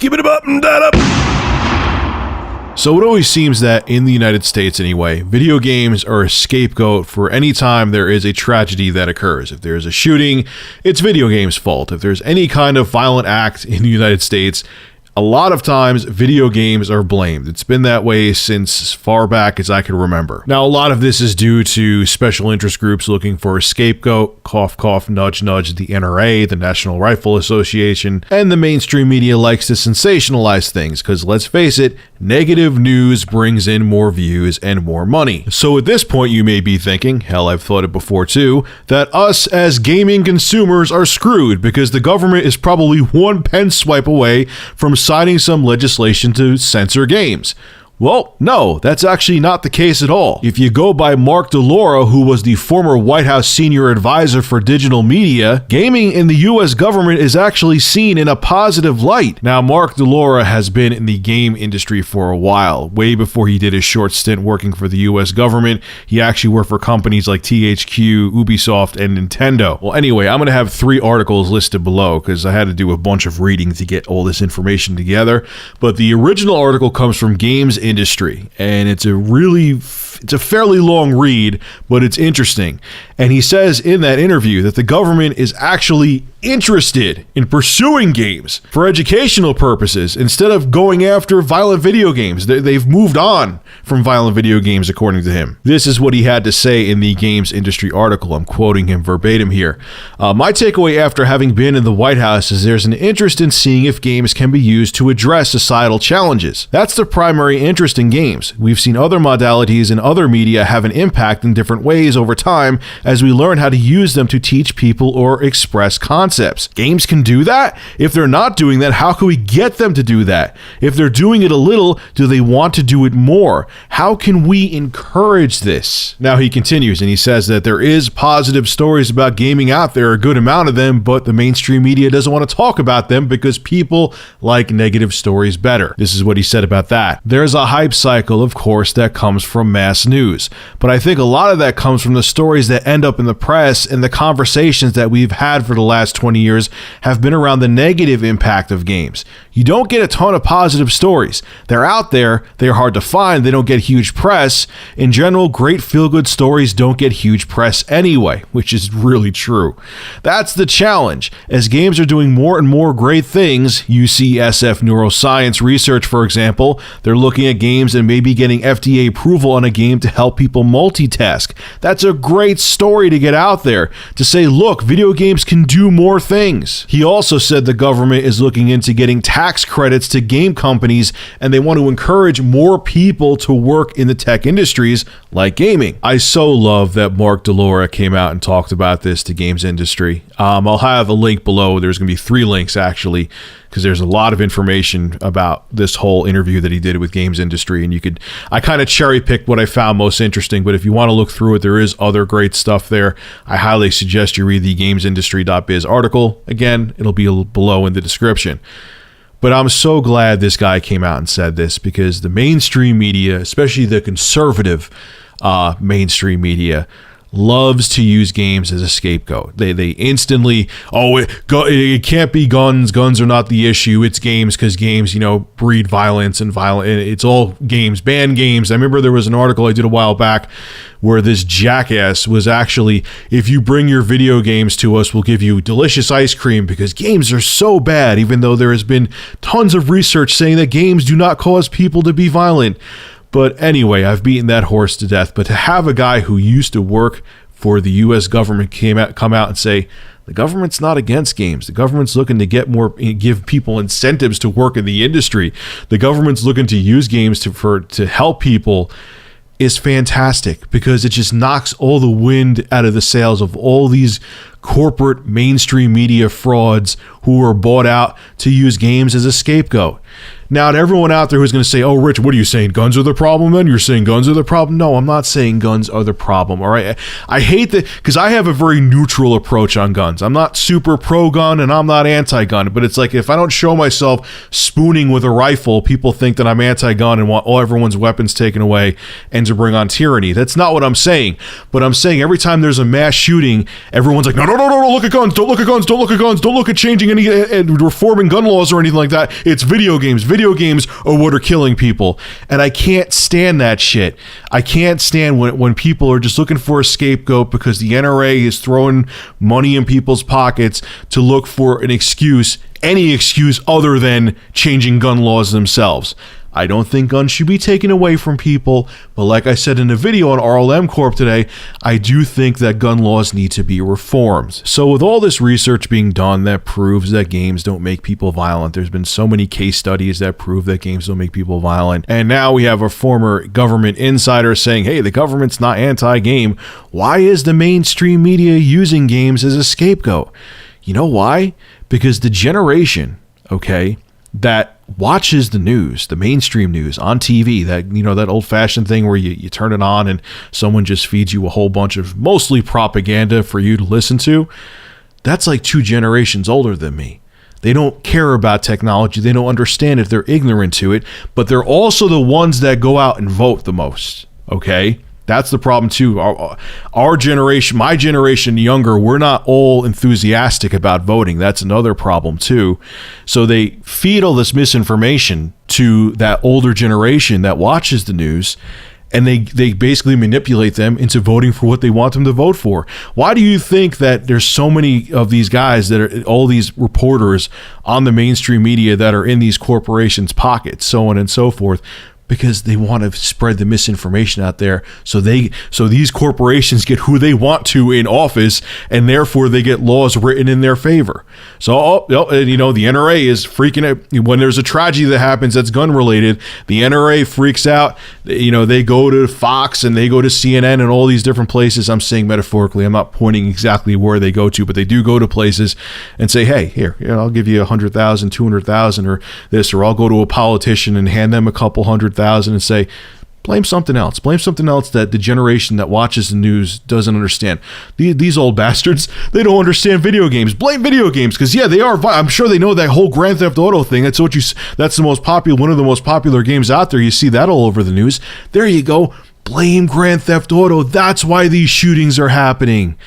Skip it up and that up. So it always seems that in the United States anyway, video games are a scapegoat for any time there is a tragedy that occurs. If there's a shooting, it's video games' fault. If there's any kind of violent act in the United States, a lot of times video games are blamed. It's been that way since as far back as I can remember. Now, a lot of this is due to special interest groups looking for a scapegoat, cough, cough, nudge, nudge, the NRA, the National Rifle Association, and the mainstream media likes to sensationalize things because, let's face it, negative news brings in more views and more money. So at this point, you may be thinking, hell, I've thought it before too, that us as gaming consumers are screwed because the government is probably one pen swipe away from signing some legislation to censor games. Well, no, that's actually not the case at all. If you go by Mark DeLauro, who was the former White House senior advisor for digital media, gaming in the U.S. government is actually seen in a positive light. Now, Mark DeLauro has been in the game industry for a while. Way before he did his short stint working for the U.S. government, he actually worked for companies like THQ, Ubisoft, and Nintendo. Well, anyway, I'm going to have 3 articles listed below because I had to do a bunch of reading to get all this information together. But the original article comes from Games Industry, and it's a fairly long read, but it's interesting. And he says in that interview that the government is actually interested in pursuing games for educational purposes instead of going after violent video games. They've moved on from violent video games, according to him. This is what he had to say in the Games Industry article. I'm quoting him verbatim here. My takeaway after having been in the White House is there's an interest in seeing if games can be used to address societal challenges. That's the primary interest in games. We've seen other modalities and other media have an impact in different ways over time as we learn how to use them to teach people or express concepts. Games can do that? If they're not doing that, how can we get them to do that? If they're doing it a little, do they want to do it more? How can we encourage this? Now he continues and he says that there is positive stories about gaming out there, a good amount of them, but the mainstream media doesn't want to talk about them because people like negative stories better. This is what he said about that. There's a hype cycle, of course, that comes from mass news, but I think a lot of that comes from the stories that end up in the press, and the conversations that we've had for the last 20 years have been around the negative impact of games. You don't get a ton of positive stories. They're out there, they're hard to find, they don't get huge press. In general, great feel-good stories don't get huge press anyway, which is really true. That's the challenge. As games are doing more and more great things, UCSF Neuroscience Research, for example, they're looking at games and maybe getting FDA approval on a game to help people multitask. That's a great story to get out there, to say, look, video games can do more things. He also said the government is looking into getting tax credits to game companies, and they want to encourage more people to work in the tech industries like gaming. I so love that Mark DeLauro came out and talked about this to Games Industry. I'll have a link below. There's going to be 3 links actually, because there's a lot of information about this whole interview that he did with Games Industry, and I kind of cherry picked what I found most interesting, but if you want to look through it, there is other great stuff there. I highly suggest you read the gamesindustry.biz article. Again, it'll be below in the description. But I'm so glad this guy came out and said this, because the mainstream media, especially the conservative mainstream media, loves to use games as a scapegoat. They instantly, it can't be guns. Guns are not the issue. It's games, because games, breed violence, and it's all games. Ban games. I remember there was an article I did a while back where this jackass was actually, if you bring your video games to us, we'll give you delicious ice cream, because games are so bad, even though there has been tons of research saying that games do not cause people to be violent. But anyway, I've beaten that horse to death. But to have a guy who used to work for the U.S. government come out and say, the government's not against games. The government's looking to give people incentives to work in the industry. The government's looking to use games to help people, is fantastic, because it just knocks all the wind out of the sails of all these corporate mainstream media frauds who are bought out to use games as a scapegoat. Now, to everyone out there who's going to say, oh, Rich, what are you saying? Guns are the problem then? You're saying guns are the problem? No, I'm not saying guns are the problem, all right? I hate that, because I have a very neutral approach on guns. I'm not super pro-gun and I'm not anti-gun, but it's like, if I don't show myself spooning with a rifle, people think that I'm anti-gun and want all everyone's weapons taken away and to bring on tyranny. That's not what I'm saying. But I'm saying every time there's a mass shooting, everyone's like, no, oh, no, don't look at guns, don't look at guns, don't look at guns, don't look at changing any reforming gun laws or anything like that. It's video games. Video games are what are killing people. And I can't stand that shit. I can't stand when people are just looking for a scapegoat because the NRA is throwing money in people's pockets to look for an excuse, any excuse other than changing gun laws themselves. I don't think guns should be taken away from people, but like I said in a video on RLM Corp today, I do think that gun laws need to be reformed. So with all this research being done that proves that games don't make people violent, there's been so many case studies that prove that games don't make people violent, and now we have a former government insider saying, hey, the government's not anti-game. Why is the mainstream media using games as a scapegoat? You know why? Because the generation, okay, that watches the news, the mainstream news on TV, that, you know, that old-fashioned thing where you turn it on and someone just feeds you a whole bunch of mostly propaganda for you to listen to, that's like 2 generations older than me. They don't care about technology. They don't understand it. They're ignorant to it, but they're also the ones that go out and vote the most, okay? That's the problem too. Our generation, my generation, younger, we're not all enthusiastic about voting. That's another problem too. So they feed all this misinformation to that older generation that watches the news, and they basically manipulate them into voting for what they want them to vote for. Why do you think that there's so many of these guys that are all these reporters on the mainstream media that are in these corporations' pockets, so on and so forth? Because they want to spread the misinformation out there, so these corporations get who they want to in office, and therefore they get laws written in their favor. So you know, the NRA is freaking out when there's a tragedy that happens that's gun related. The NRA freaks out. You know, they go to Fox and they go to CNN and all these different places. I'm saying metaphorically. I'm not pointing exactly where they go to, but they do go to places and say, hey, here, you know, I'll give you 100,000, 200,000, or this, or I'll go to a politician and hand them a couple 100,000 and say, blame something else that the generation that watches the news doesn't understand. These old bastards, they don't understand video games. Blame video games, because yeah, they are. I'm sure they know that whole Grand Theft Auto thing. That's the most popular, one of the most popular games out there. You see that all over the news. There you go. Blame Grand Theft Auto. That's why these shootings are happening,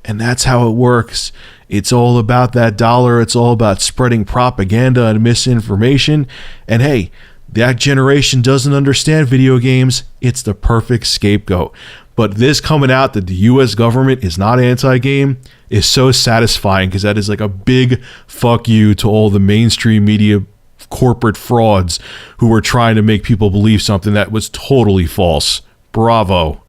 and that's how it works. It's all about that dollar. It's all about spreading propaganda and misinformation. And hey, that generation doesn't understand video games. It's the perfect scapegoat. But this coming out that the U.S. government is not anti-game is so satisfying, because that is like a big fuck you to all the mainstream media corporate frauds who were trying to make people believe something that was totally false. Bravo.